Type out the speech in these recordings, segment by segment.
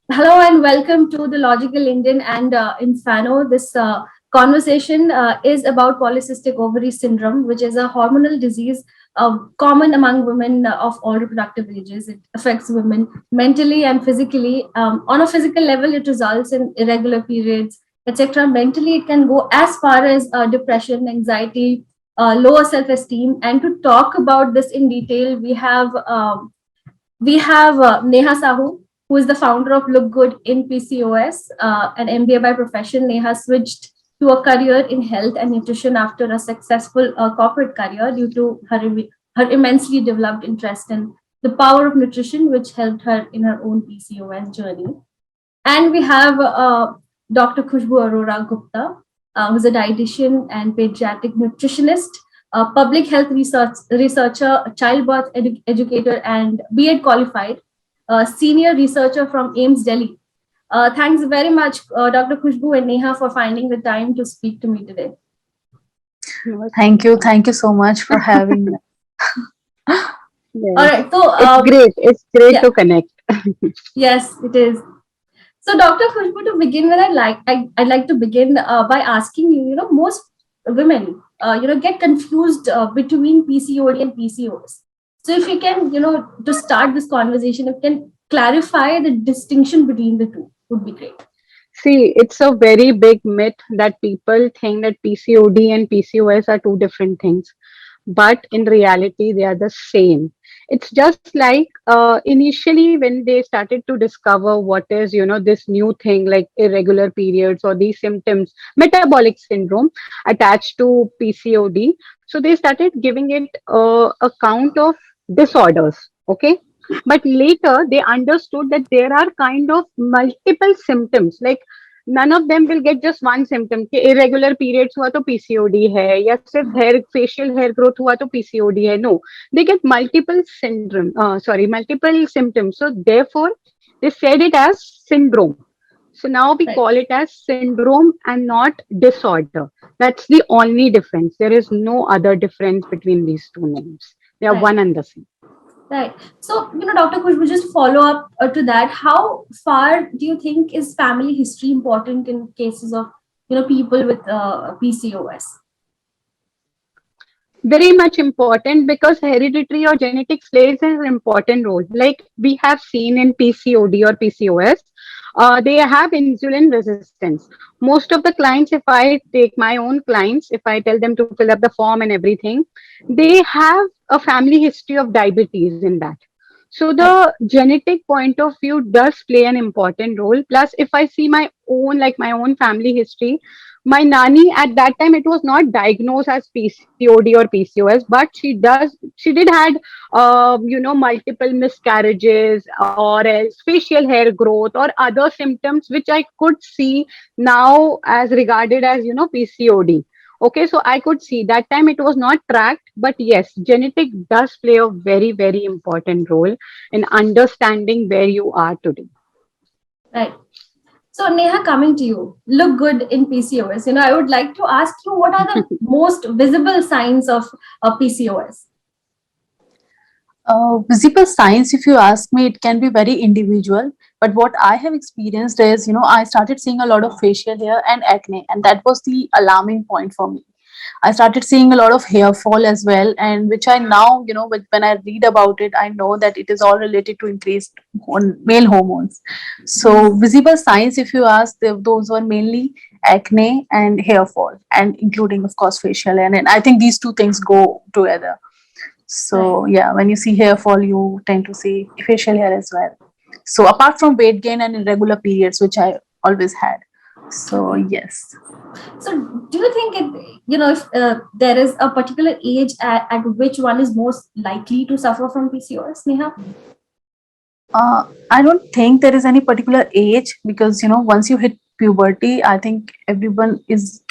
Hello and welcome to the Logical Indian and Infano. This conversation is about polycystic ovary syndrome, which is a hormonal disease common among women of all reproductive ages. It affects women mentally and physically. On a physical level, it results in irregular periods, etc. Mentally, it can go as far as depression, anxiety, lower self-esteem. And to talk about this in detail, we have Neha Sahu, who is the founder of Look Good in PCOS, an MBA by profession. Neha switched to a career in health and nutrition after a successful corporate career due to her immensely developed interest in the power of nutrition, which helped her in her own PCOS journey. And we have Dr. Khushbu Arora Gupta, who's a dietitian and pediatric nutritionist, a public health researcher, childbirth educator, and BEd qualified, senior researcher from AIMS Delhi. Thanks very much, Dr. Khushbu and Neha, for finding the time to speak to me today. Thank you. Thank you so much for having me. All Yes, right, so it's great. It's great yeah, to connect. yes, it is. So, Dr. Khushbu, to begin with, I'd like to begin by asking you. Most women, get confused between PCOD and PCOS. So, if you can, to start this conversation, if you can clarify the distinction between the two, would be great. See, it's a very big myth that people think that PCOD and PCOS are two different things, but in reality, they are the same. It's just like initially when they started to discover what is, this new thing like irregular periods or these symptoms, metabolic syndrome attached to PCOD. So they started giving it a count of disorders. Okay. But later they understood that there are kind of multiple symptoms. Like none of them will get just one symptom कि irregular periods हुआ तो PCOD है या सिर्फ hair facial hair growth हुआ तो PCOD है. No, they get multiple syndrome. Multiple symptoms. So therefore, they said it as syndrome. So now we Right, call it as syndrome and not disorder. That's the only difference. There is no other difference between these two names. They are right, one and the same. right. So, Dr. Khushbu, just follow up to that. How far do you think is family history important in cases of, people with PCOS? Very much important because hereditary or genetics plays an important role. Like we have seen in PCOD or PCOS, they have insulin resistance. Most of the clients, if I take my own clients, if I tell them to fill up the form and everything, they have a family history of diabetes in that. So Right, the genetic point of view does play an important role. Plus, if I see my own, like my own family history, my nanny at that time it was not diagnosed as PCOD or PCOS, but she did had multiple miscarriages or else facial hair growth or other symptoms which I could see now as regarded as PCOD. Okay, so I could see that time it was not tracked, but yes, genetic does play a very, very important role in understanding where you are today. right. So, Neha, coming to you, look good in PCOS. I would like to ask you, what are the most visible signs of PCOS? Visible signs, if you ask me, it can be very individual. But what I have experienced is, I started seeing a lot of facial hair and acne, and that was the alarming point for me. I started seeing a lot of hair fall as well, and which I now, when I read about it, I know that it is all related to increased male hormones. So, Mhm. visible signs, if you ask, those were mainly acne and hair fall, and including, of course, facial hair. And I think these two things go together. Right. So yeah, when you see hair fall, you tend to see facial hair as well. So apart from weight gain and irregular periods, which I always had. So Okay. yes. So, do you think if there is a particular age at which one is most likely to suffer from PCOS, Neha? I don't think there is any particular age because once you hit puberty, I think everyone is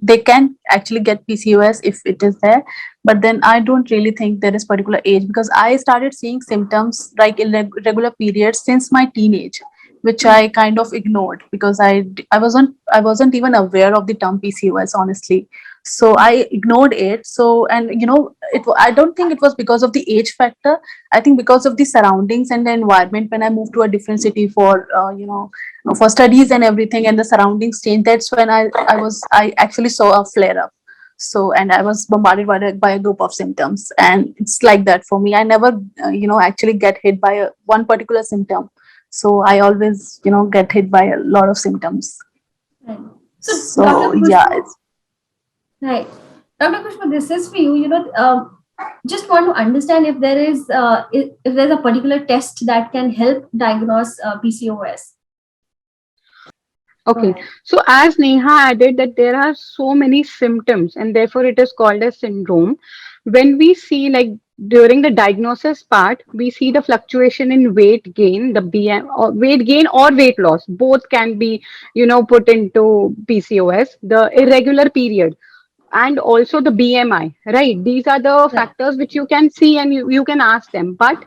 they can actually get PCOS if it is there, but then I don't really think there is particular age because I started seeing symptoms like irregular periods since my teenage, which Hmm. I kind of ignored because I wasn't even aware of the term PCOS honestly. So I ignored it. So, and I don't think it was because of the age factor. I think because of the surroundings and the environment. When I moved to a different city for for studies and everything, and the surroundings changed, that's when I actually saw a flare up. So, and I was bombarded by a group of symptoms, and it's like that for me. I never actually get hit by one particular symptom. So I always get hit by a lot of symptoms. Right. So, So Dr. yeah, Kushbu, right. Dr. Kushbu, this is for you. Just want to understand if there is if there's a particular test that can help diagnose PCOS. Go Okay, ahead. so as Neha added that there are so many symptoms and therefore it is called a syndrome. When we see like during the diagnosis part, we see the fluctuation in weight gain, the BM or weight gain or weight loss. Both can be, put into PCOS. The irregular period and also the BMI, right? These are the Right. factors which you can see and you can ask them. But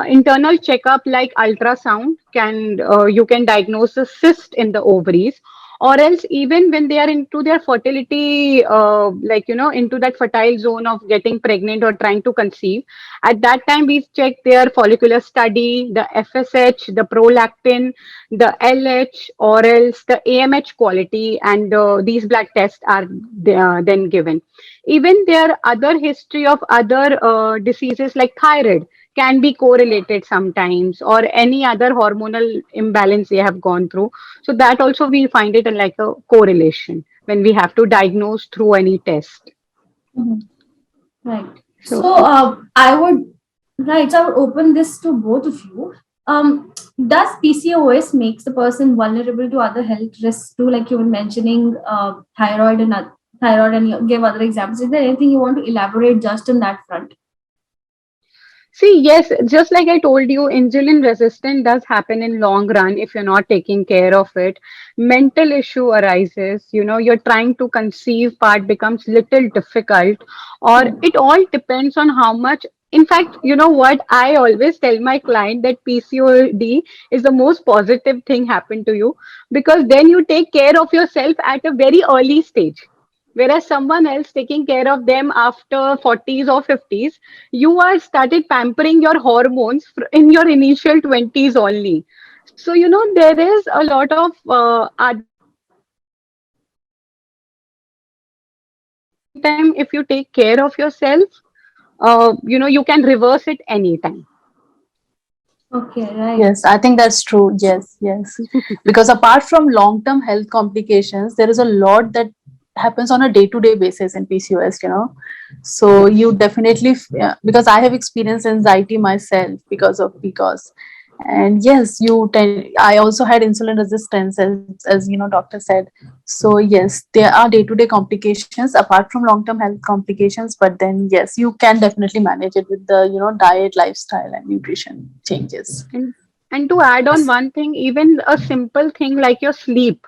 internal checkup like ultrasound can you can diagnose a cyst in the ovaries, or else even when they are into their fertility, into that fertile zone of getting pregnant or trying to conceive, at that time we check their follicular study, the FSH, the prolactin, the LH, or else the AMH quality, and these blood tests are then given. Even their other history of other diseases like thyroid can be correlated sometimes, or any other hormonal imbalance they have gone through. So that also we find it like a correlation when we have to diagnose through any test. Mhm. Right. So So I would right. So I would open this to both of you. Does PCOS makes the person vulnerable to other health risks too? Like you were mentioning, thyroid, and you give other examples. Is there anything you want to elaborate just on that front? see, yes, just like I told you, insulin resistance does happen in long run if you're not taking care of it. Mental issue arises, you're trying to conceive part becomes little difficult, or it all depends on how much. In fact, you know what? I always tell my client that PCOD is the most positive thing happen to you, because then you take care of yourself at a very early stage. Whereas someone else taking care of them after 40s or 50s, you are started pampering your hormones in your initial 20s only. So there is a lot of other factors which can impact it, but at the same time if you take care of yourself, you can reverse it anytime. Okay, right. yes, I think that's true. Yes, yes. Because apart from long term health complications, there is a lot that happens on a day to day basis in PCOS. So you Yes. definitely, because I have experienced anxiety myself because of PCOS. And yes, I also had insulin resistance, as doctor said. So yes, there are day to day complications apart from long term health complications, but then yes, you can definitely manage it with the diet, lifestyle, and nutrition changes. And and to add on one thing, even a simple thing like your sleep,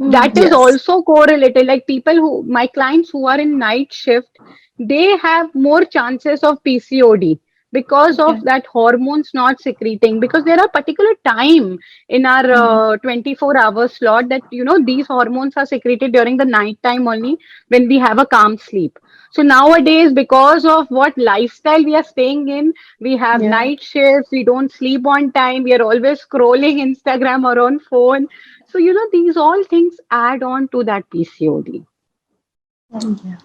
that is Yes. also correlated. Like people who, my clients who are in night shift, they have more chances of PCOD because of Okay. that hormones not secreting, because there are particular time in our Mhm. 24-hour slot that these hormones are secreted during the night time only, when we have a calm sleep. So nowadays, because of what lifestyle we are staying in, we have Yeah. night shifts, we don't sleep on time, we are always scrolling Instagram or on phone. So, these all things add on to that PCOD. Right. Yeah.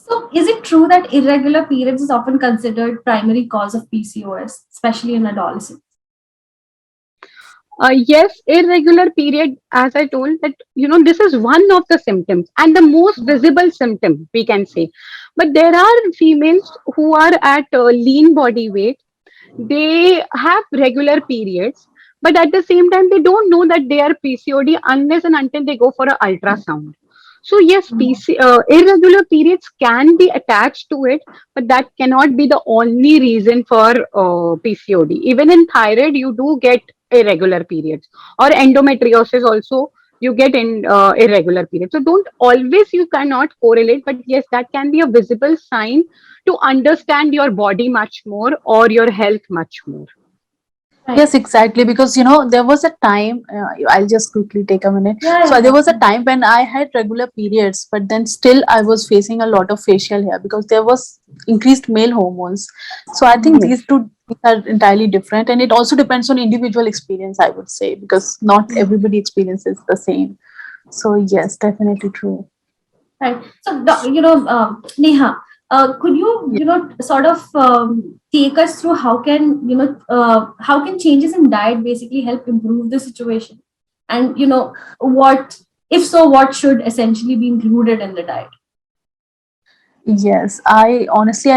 So, is it true that irregular periods is often considered primary cause of PCOS, especially in adolescents? Yes, irregular period, as I told, that, this is one of the symptoms and the most visible symptom, we can say. But there are females who are at lean body weight, they have regular periods, but at the same time they don't know that they are PCOD unless and until they go for an ultrasound. So yes, irregular periods can be attached to it, but that cannot be the only reason for PCOD. Even in thyroid you do get irregular periods, or endometriosis also you get in irregular periods. So don't always, you cannot correlate, but yes, that can be a visible sign to understand your body much more or your health much more. Right. Yes, exactly. Because there was a time. I'll just quickly take a minute. Yeah, So yeah, there yeah. was a time when I had regular periods, but then still I was facing a lot of facial hair because there was increased male hormones. So I think Mhm. Yes. these two things are entirely different, and it also depends on individual experience. I would say because not everybody experiences the same. So yes, definitely true. Right. So, Neha, could you, sort of take us through how can changes in diet basically help improve the situation? And, what, if so, what should essentially be included in the diet? Yes, I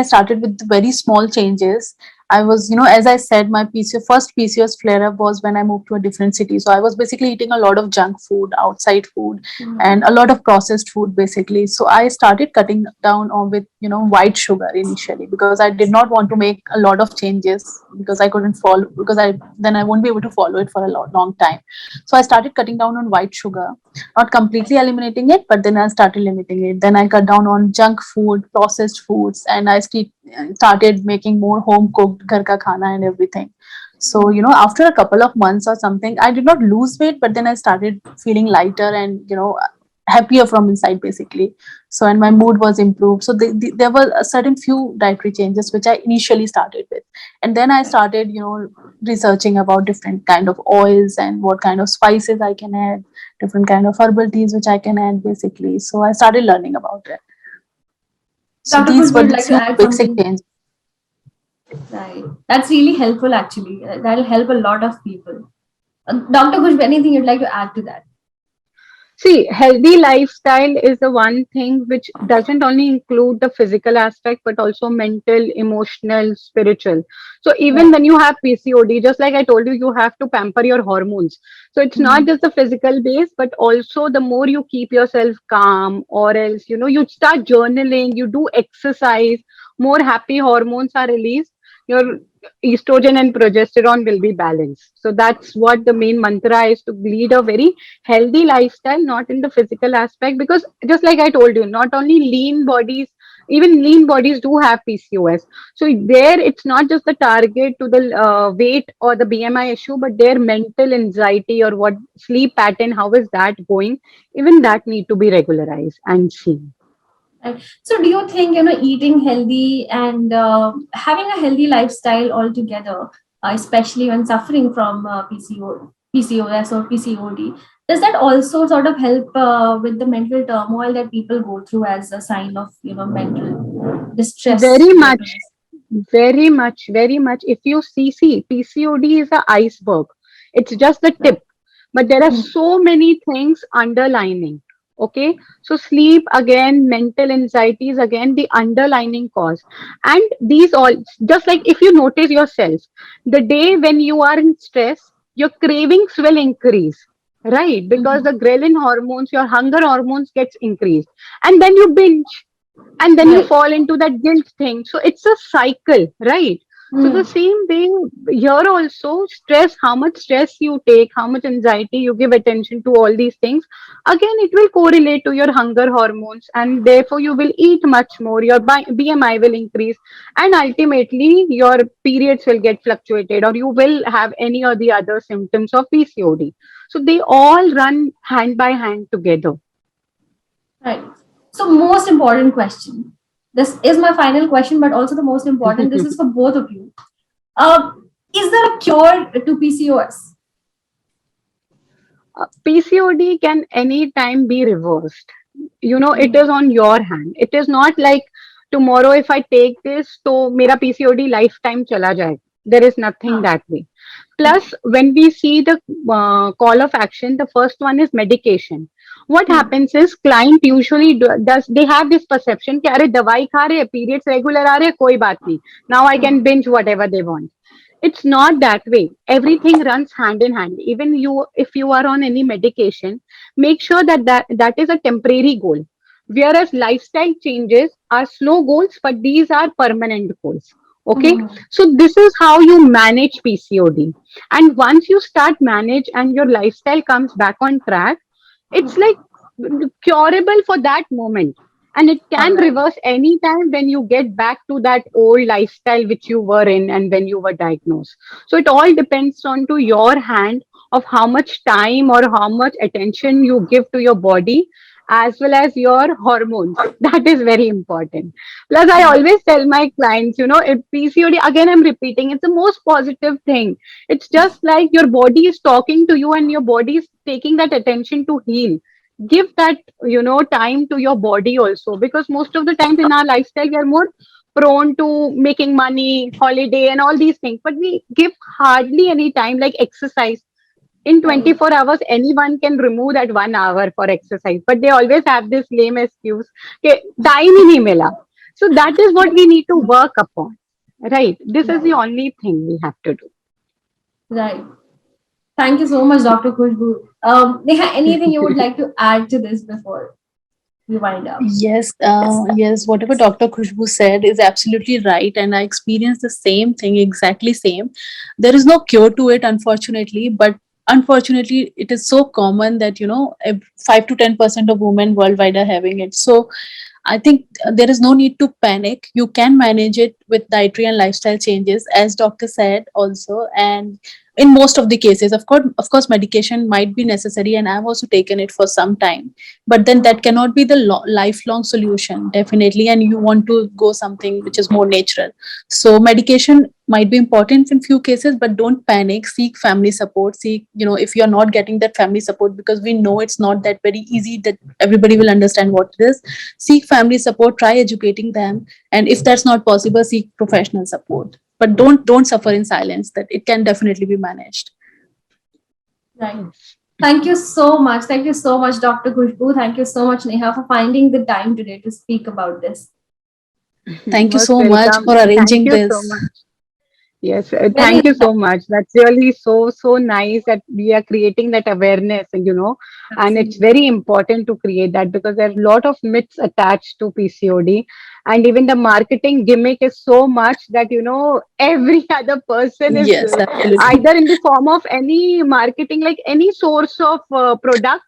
started with very small changes. I was, as I said, my first PCOS flare up was when I moved to a different city. So I was basically eating a lot of junk food, outside food, and Mhm. a lot of processed food, basically. So I started cutting down on with, white sugar initially because I did not want to make a lot of changes because I couldn't follow because I won't be able to follow it for a long time. So I started cutting down on white sugar, not completely eliminating it, but then I started limiting it. Then I cut down on junk food, processed foods, and started making more home cooked ghar ka khana and everything. So after a couple of months or something, I did not lose weight, but then I started feeling lighter and happier from inside, basically. So, and my mood was improved. So there were a certain few dietary changes which I initially started with, and then I started researching about different kind of oils and what kind of spices I can add, different kind of herbal teas which I can add, basically. So I started learning about it. So Dr. these Kush, were would the like to few add basic something? changes. Right. That's really helpful, actually. That'll help a lot of people. Dr. Kush, anything you'd like to add to that? See, healthy lifestyle is the one thing which doesn't only include the physical aspect, but also mental, emotional, spiritual. So even Right. when you have PCOD, just like I told you, you have to pamper your hormones. So it's not Mhm. just the physical base, but also the more you keep yourself calm, or else, you start journaling, you do exercise, more happy hormones are released. Your estrogen and progesterone will be balanced. So that's what the main mantra is, to lead a very healthy lifestyle, not in the physical aspect. Because just like I told you, not only lean bodies, even lean bodies do have PCOS. So there, it's not just the target to the weight or the BMI issue, but their mental anxiety or what sleep pattern, how is that going? Even that need to be regularized and seen. Right. So, do you think eating healthy and having a healthy lifestyle altogether, especially when suffering from PCOS or PCOD, does that also sort of help with the mental turmoil that people go through as a sign of mental distress? Very Due to much, this? very much, very much. If you see, PCOD is a iceberg. It's just the Right. tip, but there are Mhm. so many things underlining. Okay, so sleep again, mental anxieties again, the underlining cause, and these all, just like if you notice yourself, the day when you are in stress, your cravings will increase, right? Because Mhm. the ghrelin hormones, your hunger hormones gets increased, and then you binge, and then you Right. fall into that guilt thing. So it's a cycle, right? So the Mhm. same way here also, stress, how much stress you take, how much anxiety you give attention to all these things, again it will correlate to your hunger hormones, and therefore you will eat much more, your BMI will increase, and ultimately your periods will get fluctuated, or you will have any or the other symptoms of PCOD. So they all run hand by hand together. Right. So, most important question. This is my final question, but also the most important. This is for both of you. Uh, is there a cure to PCOS? PCOD can anytime be reversed. It Mhm. is on your hand. It is not like tomorrow if I take this, so mera PCOD lifetime chala jayega. There is nothing Huh. that way. Plus, when we see the call of action, the first one is medication. What Hmm. happens is client usually does, they have this perception कि अरे दवाई खा रहे हैं, periods regular आ रहे हैं, कोई बात नहीं. Now I can binge whatever they want. It's not that way. Everything runs hand in hand. Even you, if you are on any medication, make sure that is a temporary goal. Whereas lifestyle changes are slow goals, but these are permanent goals. Okay, Hmm. so this is how you manage PCOD. And once you start manage and your lifestyle comes back on track, it's like curable for that moment. and it All can right. reverse anytime when you get back to that old lifestyle which you were in and when you were diagnosed. So it all depends on to your hand of how much time or how much attention you give to your body as well as your hormones. That is very important. Plus, I Right. always tell my clients, if PCOD, again, I'm repeating, it's the most positive thing. It's just like your body is talking to you and your body is taking that attention to heal. Give that, time to your body also, because most of the times in our lifestyle, we are more prone to making money, holiday, and all these things, but we give hardly any time like exercise. In Right. 24 hours, anyone can remove that 1 hour for exercise, but they always have this lame excuse, okay, time hi nahi mila. So that is what we need to work upon, right? This is the Right. only thing we have to Right. Thank you so much, Dr. Khushbu. Neha, anything you would do. like to add to this before we wind up? Yes, yes, whatever Dr. Khushbu said is absolutely right, and I experienced the same thing, exactly same. There is no cure to it, unfortunately, but unfortunately, it is so common that 5 to 10% of women worldwide are having it. So I think there is no need to panic. You can manage it with dietary and lifestyle changes, as doctor said also. And in most of the cases, of course, medication might be necessary, and I've also taken it for some time. But then that Mhm. cannot be the lifelong solution, definitely. And you want to go something which is more natural. So medication might be important in few cases, but don't panic. Seek family support. Seek, if you're not getting that family support, because we know it's not that very easy that everybody will understand what it is. Seek family support, try educating them, and if that's not possible, seek professional support, but don't suffer in silence. That it can definitely be managed. Right. Yes. Thank you so much. Thank you so much, Dr. Khushbu. Thank you so much, Neha, for finding the time today to speak about this. Thank you Most so much welcome. for Thank arranging you so this. much. Yes, Very thank you so much. That's really so nice that we are creating that awareness, and it's absolutely. very important to create that because there are a lot of myths attached to PCOD, and even the marketing gimmick is so much that every other person is Yes, absolutely. either in the form of any marketing, like any source of product,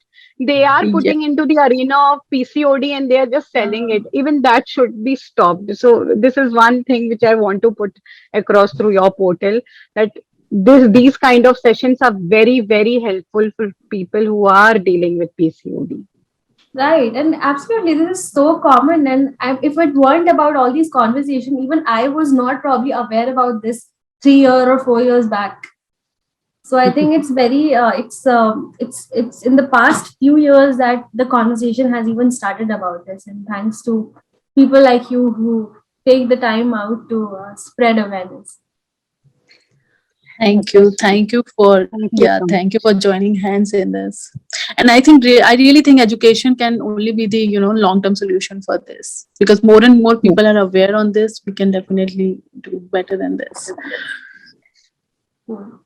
they are Yeah. putting into the arena of PCOD and they are just selling it. Um, Even that should be stopped. So this is one thing which I want to put across through your portal, that these kind of sessions are very helpful for people who are dealing with PCOD. right. And absolutely, this is so common. And if it weren't about all these conversations, even I was not probably aware about this 3 year or 4 years back. So I think it's very it's in the past few years that the conversation has even started about this, and thanks to people like you who take the time out to spread awareness. Thank That was you. sweet. Thank you for, Thank you yeah, so thank you much. for joining hands in this. And I really think education can only be the, long-term solution for this, because more and more Yes. people are aware on this. We can definitely do better than this. Cool.